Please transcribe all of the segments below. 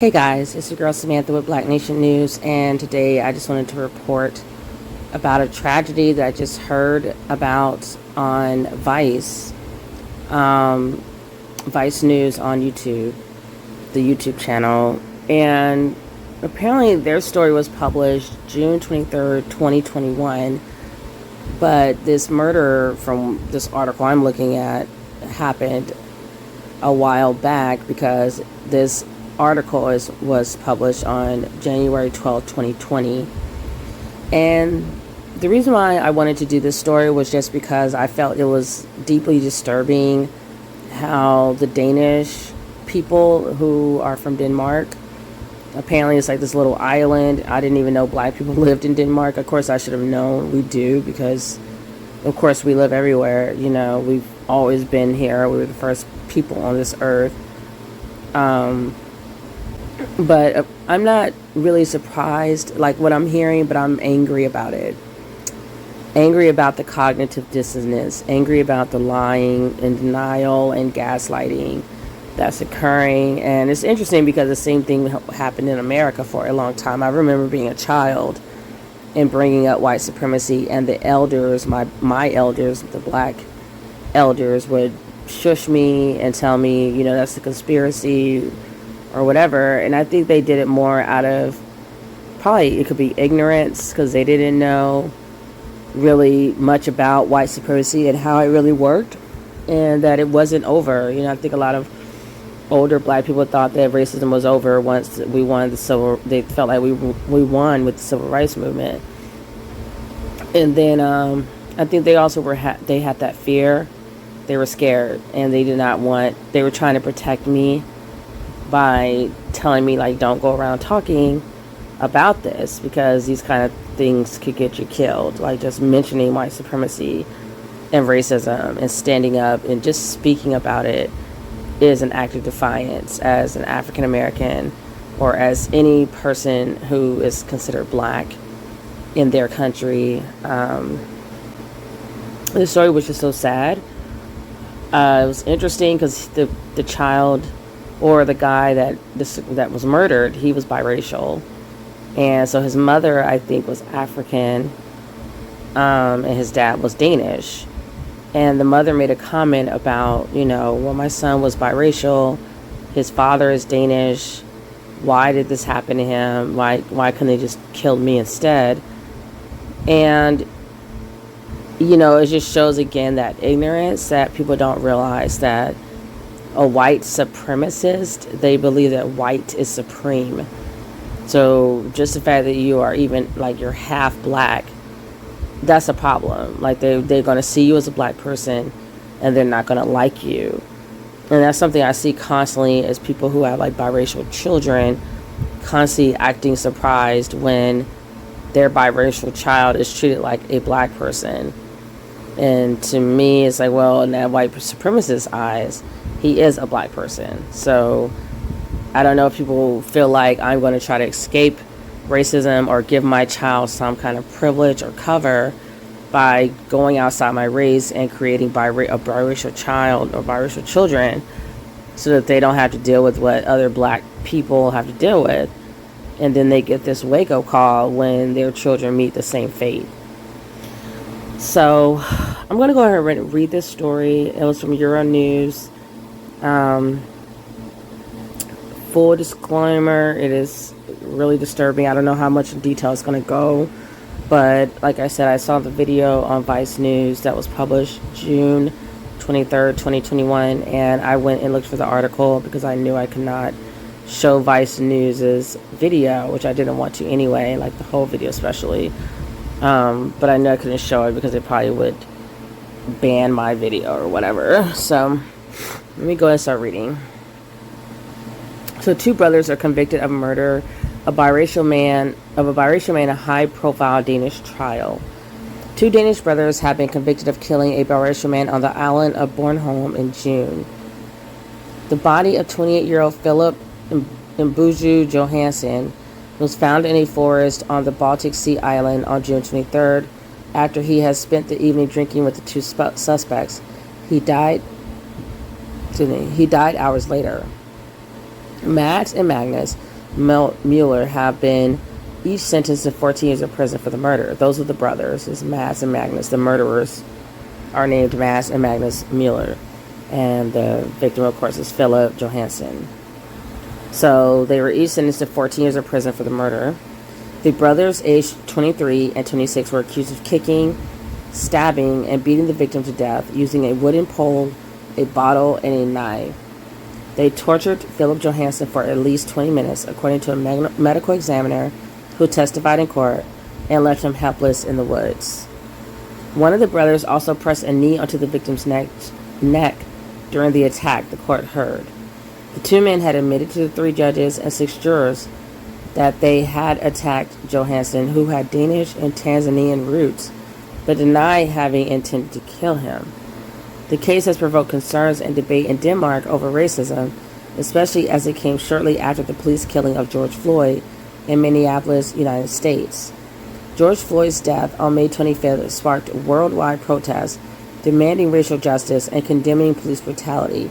Hey guys, it's your girl Samantha with Black Nation News, and today I just wanted to report about a tragedy that I just heard about on Vice News on YouTube, the YouTube channel. And apparently their story was published June 23rd, 2021, but this murder from this article I'm looking at happened a while back, because this article was published on January 12th, 2020. And the reason why I wanted to do this story was just because I felt it was deeply disturbing how the Danish people who are from Denmark, apparently it's like this little island. I didn't even know black people lived in Denmark. Of course I should have known. We do, because of course we live everywhere. You know, we've always been here. We were the first people on this earth. But I'm not really surprised, like what I'm hearing, but I'm angry about it. Angry about the cognitive dissonance, angry about the lying and denial and gaslighting that's occurring. And it's interesting because the same thing happened in America for a long time. I remember being a child and bringing up white supremacy, and the elders, my elders, the black elders, would shush me and tell me, you know, that's a conspiracy or whatever. And I think they did it more out of, probably it could be ignorance, because they didn't know really much about white supremacy and how it really worked, and that it wasn't over. You know, I think a lot of older black people thought that racism was over once we won they felt like we won with the civil rights movement. And then I think they also they had that fear. They were scared, and they were trying to protect me by telling me, like, don't go around talking about this, because these kind of things could get you killed. Like just mentioning white supremacy and racism and standing up and just speaking about it is an act of defiance as an African American, or as any person who is considered black in their country. The story was just so sad. It was interesting because the child, or the guy that was murdered, he was biracial, and so his mother, I think, was African, and his dad was Danish. And the mother made a comment about, you know, well, my son was biracial, his father is Danish, why did this happen to him? Why couldn't they just kill me instead? And you know, it just shows again that ignorance, that people don't realize that a white supremacist, they believe that white is supreme. So just the fact that you are even, like, you're half black, that's a problem. Like they're going to see you as a black person, and they're not going to like you. And that's something I see constantly as people who have like biracial children constantly acting surprised when their biracial child is treated like a black person. And to me, it's like, well, in that white supremacist's eyes, he is a black person. So I don't know if people feel like I'm going to try to escape racism or give my child some kind of privilege or cover by going outside my race and creating a biracial child or biracial children, so that they don't have to deal with what other black people have to deal with. And then they get this wake-up call when their children meet the same fate. So I'm going to go ahead and read this story. It was from Euronews. Full disclaimer, it is really disturbing. I don't know how much in detail it's going to go, but like I said, I saw the video on Vice News that was published June 23rd, 2021, and I went and looked for the article because I knew I could not show Vice News's video, which I didn't want to anyway, like the whole video especially. But I knew I couldn't show it because it probably would ban my video or whatever. So let me go ahead and start reading. So 2 brothers are convicted of murder of a biracial man in a high-profile Danish trial. 2 Danish brothers have been convicted of killing a biracial man on the island of Bornholm in June. The body of 28-year-old Philip Mbuju Johansen was found in a forest on the Baltic Sea island on June 23rd after he had spent the evening drinking with the 2 suspects. He died hours later. Max and Magnus Mueller have been each sentenced to 14 years in prison for the murder. Those are the brothers, is Max and Magnus. The murderers are named Max and Magnus Mueller. And the victim, of course, is Philip Johansen. So they were each sentenced to 14 years in prison for the murder. The brothers, aged 23 and 26, were accused of kicking, stabbing, and beating the victim to death using a wooden pole, a bottle, and a knife. They tortured Philip Johansen for at least 20 minutes, according to a medical examiner who testified in court, and left him helpless in the woods. One of the brothers also pressed a knee onto the victim's neck during the attack, the court heard. The two men had admitted to the 3 judges and 6 jurors that they had attacked Johansen, who had Danish and Tanzanian roots, but denied having intended to kill him. The case has provoked concerns and debate in Denmark over racism, especially as it came shortly after the police killing of George Floyd in Minneapolis, United States. George Floyd's death on May 25th sparked worldwide protests demanding racial justice and condemning police brutality.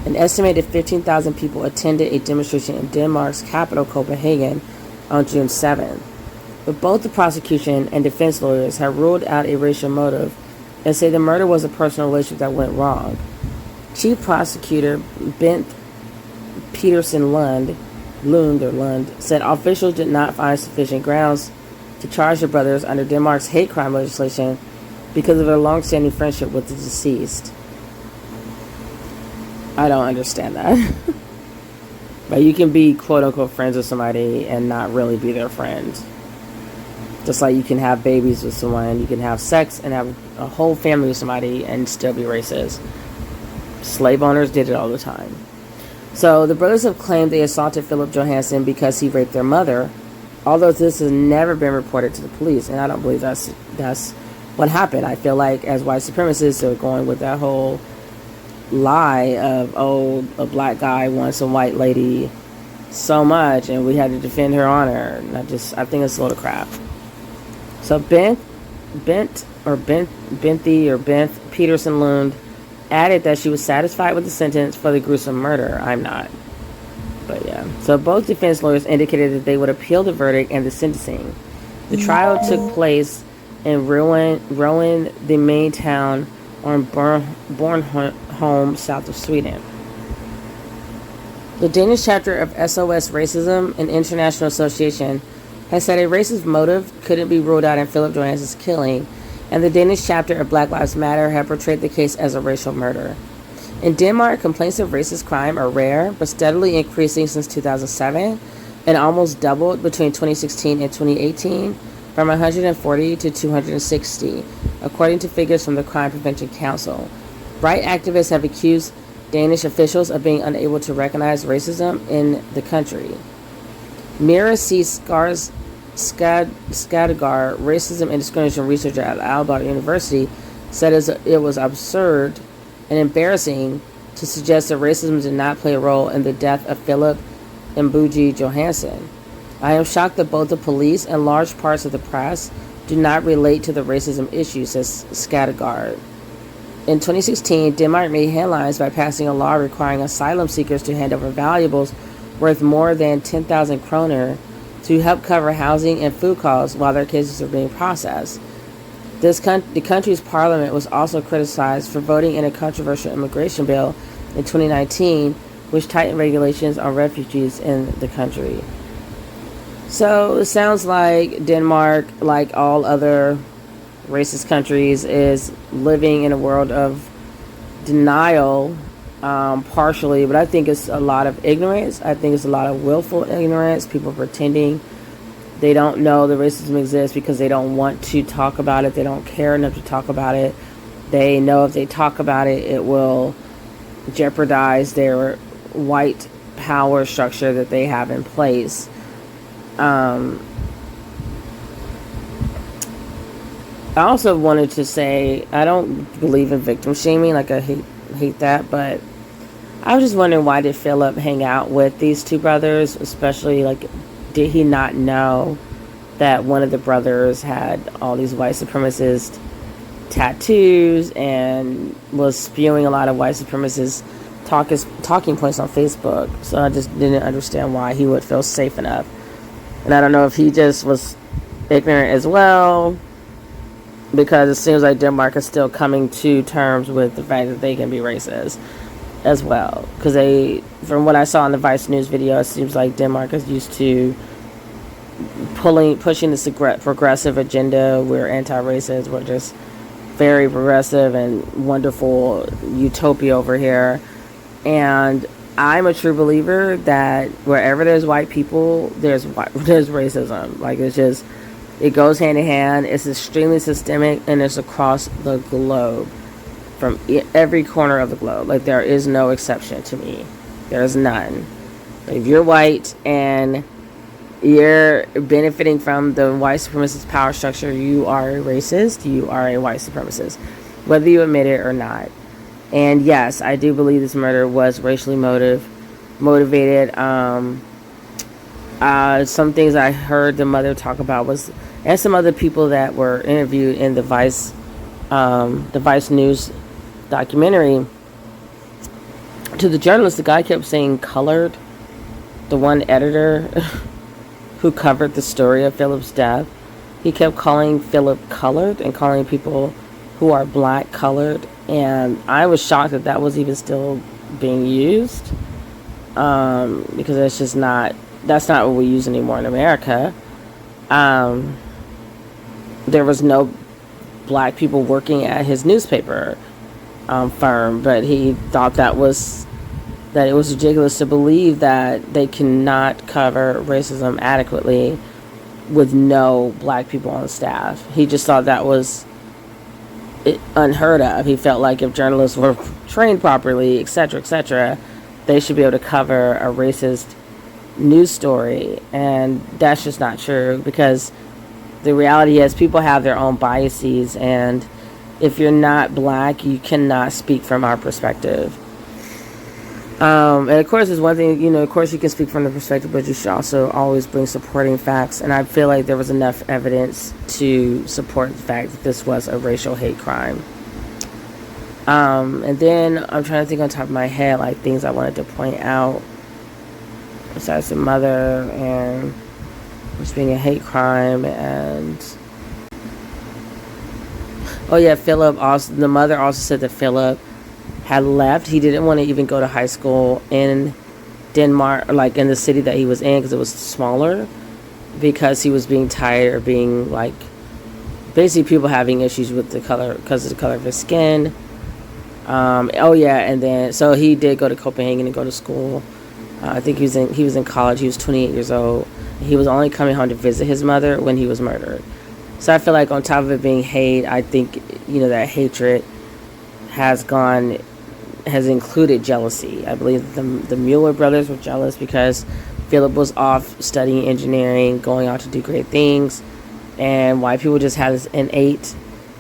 An estimated 15,000 people attended a demonstration in Denmark's capital, Copenhagen, on June 7th. But both the prosecution and defense lawyers have ruled out a racial motive and say the murder was a personal relationship that went wrong. Chief Prosecutor Bent Peterson Lund said officials did not find sufficient grounds to charge the brothers under Denmark's hate crime legislation because of their long-standing friendship with the deceased. I don't understand that. But you can be quote-unquote friends with somebody and not really be their friend. Just like you can have babies with someone, you can have sex and have a whole family with somebody and still be racist. Slave owners did it all the time. So the brothers have claimed they assaulted Philip Johansen because he raped their mother, although this has never been reported to the police, and I don't believe that's what happened. I feel like as white supremacists are going with that whole lie of, oh, a black guy wants a white lady so much and we had to defend her honor. And I think it's a load of crap. So Bent Peterson Lund added that she was satisfied with the sentence for the gruesome murder. I'm not. But yeah. So both defense lawyers indicated that they would appeal the verdict and the sentencing. The trial took place in Rowan, the main town on Bornholm, south of Sweden. The Danish chapter of SOS Racism, an international association, has said a racist motive couldn't be ruled out in Philip Johansen's killing, and the Danish chapter of Black Lives Matter have portrayed the case as a racial murder. In Denmark, complaints of racist crime are rare, but steadily increasing since 2007, and almost doubled between 2016 and 2018, from 140 to 260, according to figures from the Crime Prevention Council. Right activists have accused Danish officials of being unable to recognize racism in the country. Mira C. Skadegaard, racism and discrimination researcher at Aalborg University, said it was absurd and embarrassing to suggest that racism did not play a role in the death of Philip Mbuji Johansen. I am shocked that both the police and large parts of the press do not relate to the racism issue, says Skadegaard. In 2016, Denmark made headlines by passing a law requiring asylum seekers to hand over valuables worth more than 10,000 kroner to help cover housing and food costs while their cases are being processed. The country's parliament was also criticized for voting in a controversial immigration bill in 2019, which tightened regulations on refugees in the country. So it sounds like Denmark, like all other racist countries, is living in a world of denial, partially, but I think it's a lot of ignorance. I think it's a lot of willful ignorance, people pretending they don't know the racism exists because they don't want to talk about it. They don't care enough to talk about it. They know if they talk about it, it will jeopardize their white power structure that they have in place. I also wanted to say I don't believe in victim shaming. Like, I hate that, but I was just wondering, why did Philip hang out with these two brothers? Especially, like, did he not know that one of the brothers had all these white supremacist tattoos and was spewing a lot of white supremacist talking points on Facebook. So I just didn't understand why he would feel safe enough. And I don't know if he just was ignorant as well, because it seems like Denmark is still coming to terms with the fact that they can be racist as well. Because from what I saw in the Vice News video, it seems like Denmark is used to pushing this progressive agenda. We're anti-racist. We're just very progressive and wonderful utopia over here. And I'm a true believer that wherever there's white people, there's racism. Like, it goes hand in hand. It's extremely systemic, and it's across the globe, from every corner of the globe. Like, there is no exception to me. There's none. If you're white and you're benefiting from the white supremacist power structure, you are a racist. You are a white supremacist, whether you admit it or not. And yes, I do believe this murder was racially motivated. Some things I heard the mother talk about was, and some other people that were interviewed in the Vice News documentary. To the journalist, the guy kept saying colored. The one editor who covered the story of Philip's death, he kept calling Philip colored and calling people who are black colored. And I was shocked that that was even still being used, because that's not what we use anymore in America. There was no black people working at his newspaper firm, but he thought that it was ridiculous to believe that they cannot cover racism adequately with no black people on the staff. He just thought that was unheard of. He felt like if journalists were trained properly, etc., they should be able to cover a racist news story. And that's just not true, because the reality is people have their own biases, and if you're not black, you cannot speak from our perspective. And of course, there's one thing, of course you can speak from the perspective, but you should also always bring supporting facts. And I feel like there was enough evidence to support the fact that this was a racial hate crime. And then I'm trying to think on top of my head, like, things I wanted to point out besides the mother and this being a hate crime. And the mother also said that Philip had left. He didn't want to even go to high school in Denmark, like in the city that he was in, because it was smaller, because he was being tired of being, like, basically people having issues with the color, because of the color of his skin. And then so he did go to Copenhagen and go to school. I think he was in college. He was 28 years old. He was only coming home to visit his mother when he was murdered. So I feel like on top of it being hate, I think that hatred has included jealousy. I believe the Mueller brothers were jealous because Philip was off studying engineering, going out to do great things, and white people just have this innate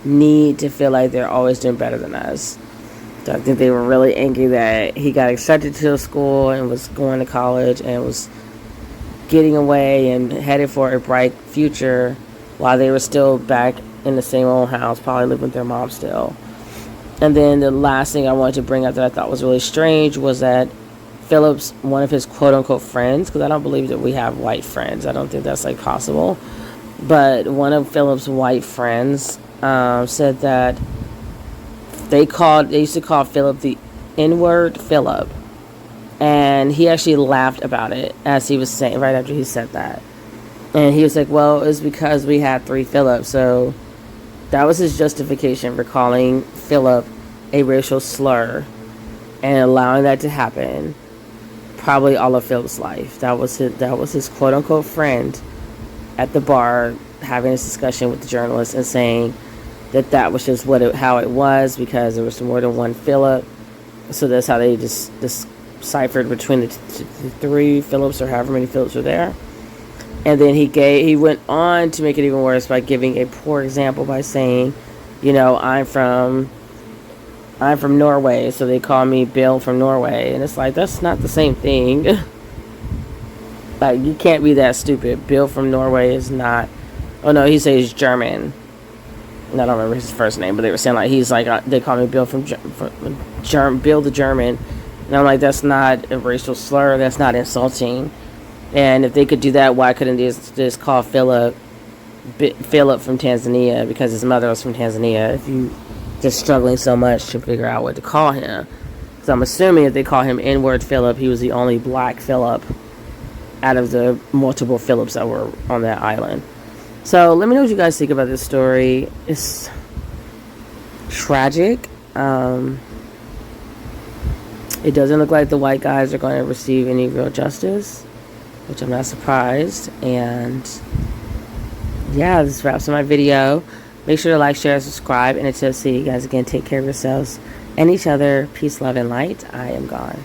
need to feel like they're always doing better than us. So I think they were really angry that he got accepted to the school and was going to college and was getting away and headed for a bright future, while they were still back in the same old house, probably living with their mom still. And then the last thing I wanted to bring up that I thought was really strange was that Philip's, one of his quote-unquote friends, because I don't believe that we have white friends. I don't think that's, like, possible. But one of Philip's white friends said that they used to call Philip the N-word Philip. And he actually laughed about it, as he was saying, right after he said that. And he was like, well, it's because we had 3 Philips, so that was his justification for calling Philip a racial slur and allowing that to happen probably all of Philip's life. That was his quote-unquote friend at the bar having this discussion with the journalist and saying that was just how it was, because there was more than one Philip. So that's how they just deciphered between the 3 Philips, or however many Philips were there. And then he went on to make it even worse by giving a poor example by saying, I'm from Norway, so they call me Bill from Norway. And it's like, that's not the same thing. Like, you can't be that stupid. Bill from Norway is not. Oh no, he says he's German. I don't remember his first name, but they were saying, like, he's like, they call me Bill from Bill the German, And I'm like, that's not a racial slur. That's not insulting. And if they could do that, why couldn't they just call Philip from Tanzania, because his mother was from Tanzania, if you just struggling so much to figure out what to call him? Because I'm assuming if they call him N-word Philip, he was the only black Philip out of the multiple Philips that were on that island. So let me know what you guys think about this story. It's tragic. It doesn't look like the white guys are going to receive any real justice, which I'm not surprised. And yeah, this wraps up my video. Make sure to like, share, subscribe, and until I see you guys again, take care of yourselves and each other. Peace, love, and light. I am gone.